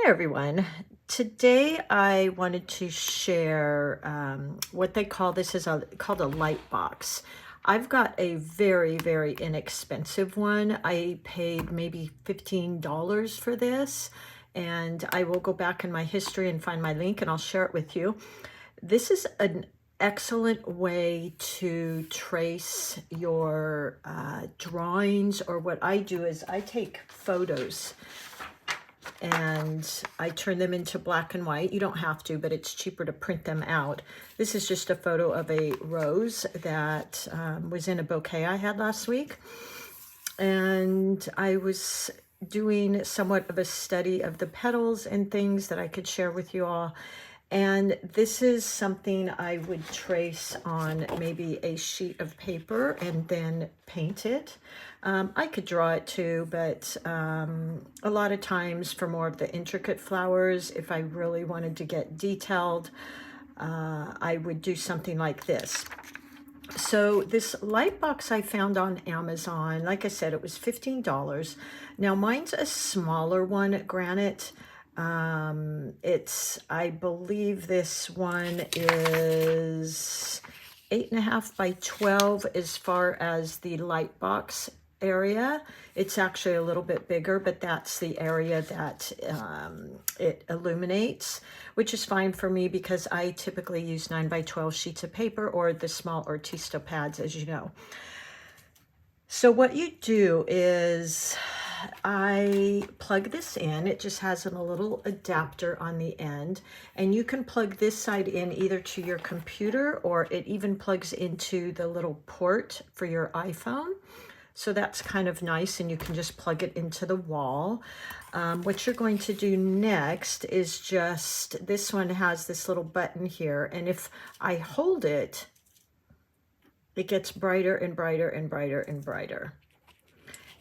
Hi everyone. Today I wanted to share what they call called a Lightbox. I've got a very inexpensive one. I paid maybe $15 for this, and I will go back in my history and find my link and I'll share it with you. This is an excellent way to trace your drawings, or what I do is I take photos and I turn them into black and white. You don't have to, but it's cheaper to print them out. This is just a photo of a rose that was in a bouquet I had last week. And I was doing somewhat of a study of the petals and things that I could share with you all. And this is something I would trace on maybe a sheet of paper and then paint it. I could draw it too, but a lot of times for more of the intricate flowers, if I really wanted to get detailed, I would do something like this. So this Lightbox I found on Amazon, like I said, it was $15. Now mine's a smaller one, granted. I believe this one is 8.5 by 12 as far as the Lightbox area. It's actually a little bit bigger, but that's the area that it illuminates, which is fine for me because I typically use 9 by 12 sheets of paper or the small Artisto Pads, as you know. So what you do is I plug this in. It just has a little adapter on the end, and you can plug this side in either to your computer, or it even plugs into the little port for your iPhone. So that's kind of nice, and you can just plug it into the wall. What you're going to do next is just, this one has this little button here, and if I hold it, it gets brighter and brighter and brighter and brighter.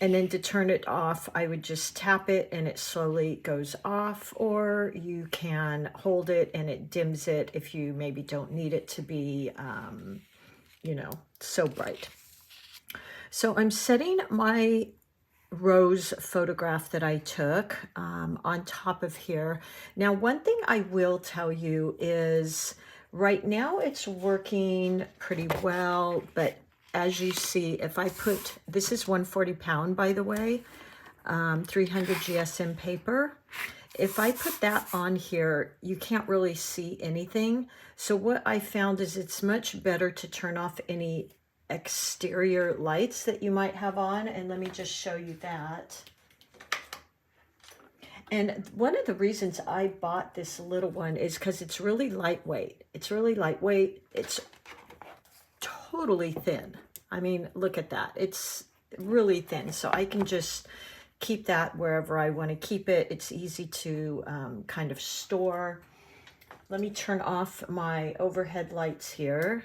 And then to turn it off, I would just tap it and it slowly goes off, or you can hold it and it dims it if you maybe don't need it to be, you know, so bright. So I'm setting my rose photograph that I took on top of here. Now, one thing I will tell you is right now it's working pretty well, but as you see, if I put, this is 140 pound, by the way, 300 GSM paper. If I put that on here, you can't really see anything. So what I found is it's much better to turn off any exterior lights that you might have on. And let me just show you that. And one of the reasons I bought this little one is because it's really lightweight. It's really lightweight. It's totally thin. I mean, look at that. It's really thin. So I can just keep that wherever I want to keep it. It's easy to kind of store. Let me turn off my overhead lights here.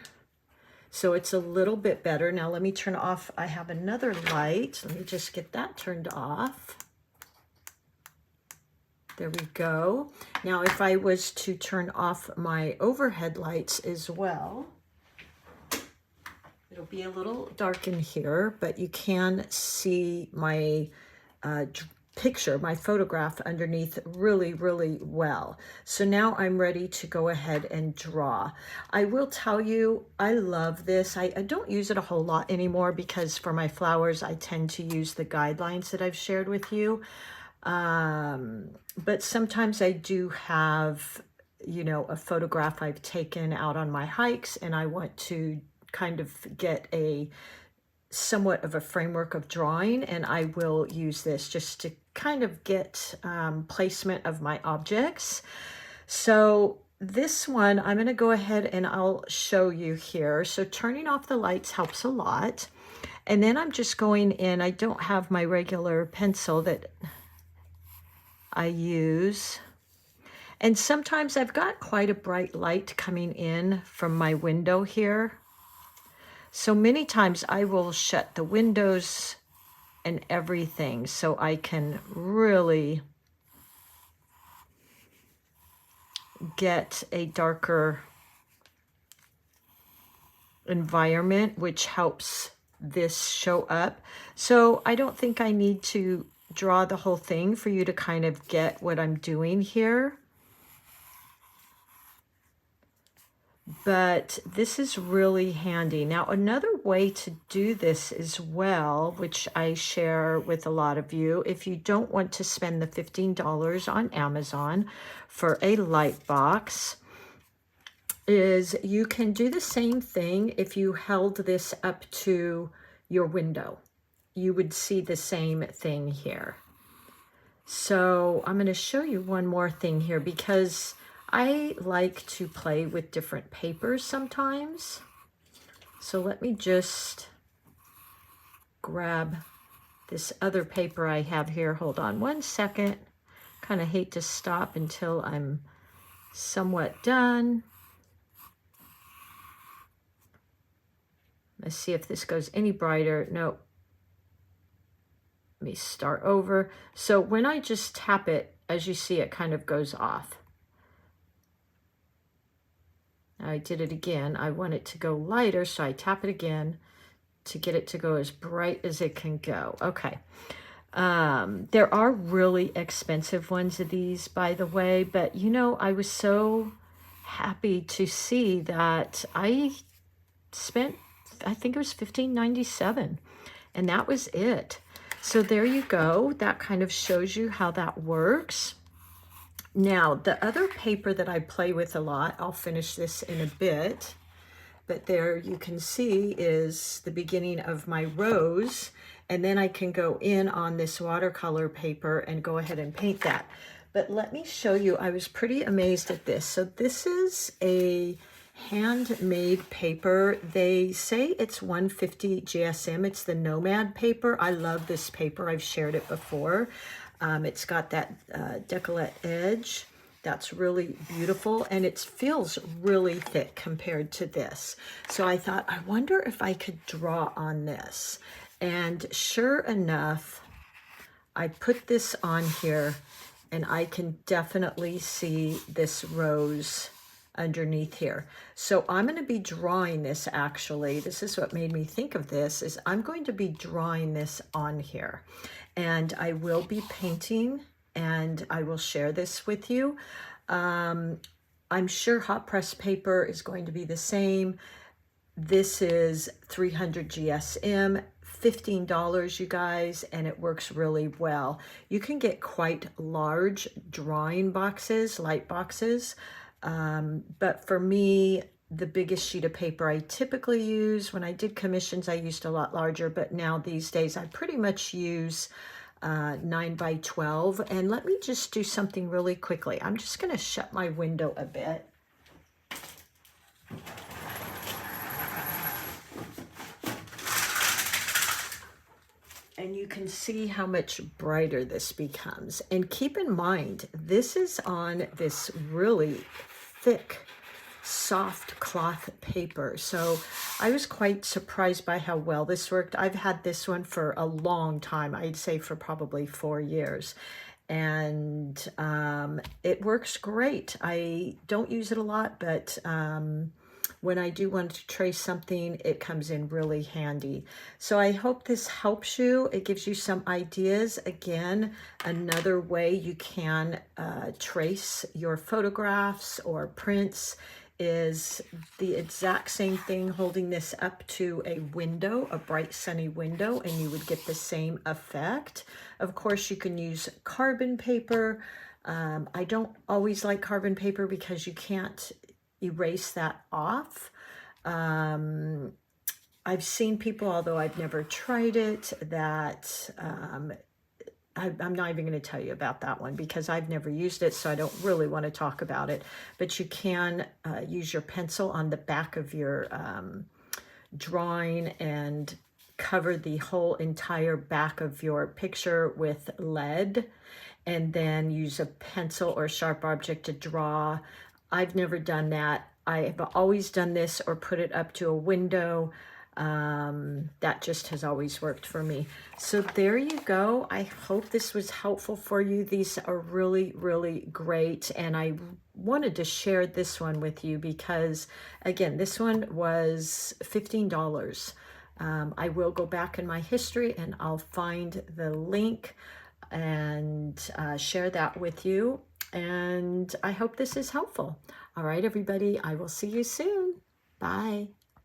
So it's a little bit better. Now let me turn off, I have another light. Let me just get that turned off. There we go. Now if I was to turn off my overhead lights as well, it'll be a little dark in here, but you can see my picture, my photograph underneath really well. So now I'm ready to go ahead and draw. I will tell you, I love this. I don't use it a whole lot anymore because for my flowers, I tend to use the guidelines that I've shared with you. But sometimes I do have, you know, a photograph I've taken out on my hikes and I want to kind of get a somewhat of a framework of drawing, and I will use this just to kind of get placement of my objects. So this one, I'm going to go ahead and I'll show you here. So turning off the lights helps a lot. And then I'm just going in, I don't have my regular pencil that I use. And sometimes I've got quite a bright light coming in from my window here. So many times I will shut the windows and everything so I can really get a darker environment, which helps this show up. So I don't think I need to draw the whole thing for you to kind of get what I'm doing here. But this is really handy. Now, another way to do this as well, which I share with a lot of you, if you don't want to spend the $15 on Amazon for a Lightbox, is you can do the same thing if you held this up to your window. You would see the same thing here. So I'm going to show you one more thing here because I like to play with different papers sometimes. So let me just grab this other paper I have here. Hold on one second. Kind of hate to stop until I'm somewhat done. Let's see if this goes any brighter. Nope. Let me start over. So when I just tap it, as you see, it kind of goes off. I did it again. I want it to go lighter, so I tap it again to get it to go as bright as it can go. Okay. There are really expensive ones of these, by the way, but you know, I was so happy to see that I spent, I think it was $15.97, and that was it. So there you go. That kind of shows you how that works. Now, the other paper that I play with a lot, I'll finish this in a bit, but there you can see is the beginning of my rose, and then I can go in on this watercolor paper and go ahead and paint that. But let me show you, I was pretty amazed at this. So this is a handmade paper. They say it's 150 GSM. It's the Nomad paper. I love this paper. I've shared it before. It's got that decollete edge. That's really beautiful, and it feels really thick compared to this. So I thought, I wonder if I could draw on this. And sure enough, I put this on here, and I can definitely see this rose underneath here. So I'm going to be drawing this actually. This is what made me think of this, is I'm going to be drawing this on here. And I will be painting, and I will share this with you. I'm sure hot press paper is going to be the same. This is 300 GSM, $15, you guys, and it works really well. You can get quite large drawing boxes, light boxes, but for me, the biggest sheet of paper I typically use, when I did commissions, I used a lot larger, but now these days I pretty much use 9 by 12. And let me just do something really quickly. I'm just going to shut my window a bit. And you can see how much brighter this becomes. And keep in mind, this is on this really thick, soft cloth paper. So I was quite surprised by how well this worked. I've had this one for a long time. I'd say for probably 4 years. And it works great. I don't use it a lot, but when I do want to trace something, it comes in really handy. So I hope this helps you. It gives you some ideas. Again, another way you can trace your photographs or prints is the exact same thing, holding this up to a window, a bright sunny window, and you would get the same effect. Of course, you can use carbon paper. I don't always like carbon paper because you can't erase that off. I've seen people, although I've never tried it, that I'm not even going to tell you about that one because I've never used it, so I don't really want to talk about it. But you can use your pencil on the back of your drawing and cover the whole entire back of your picture with lead, and then use a pencil or sharp object to draw. I've never done that. I have always done this or put it up to a window. That just has always worked for me. So there you go. I hope this was helpful for you. These are really, really great. And I wanted to share this one with you because, again, this one was $15. I will go back in my history and I'll find the link and share that with you. And I hope this is helpful. All right, everybody, I will see you soon. Bye.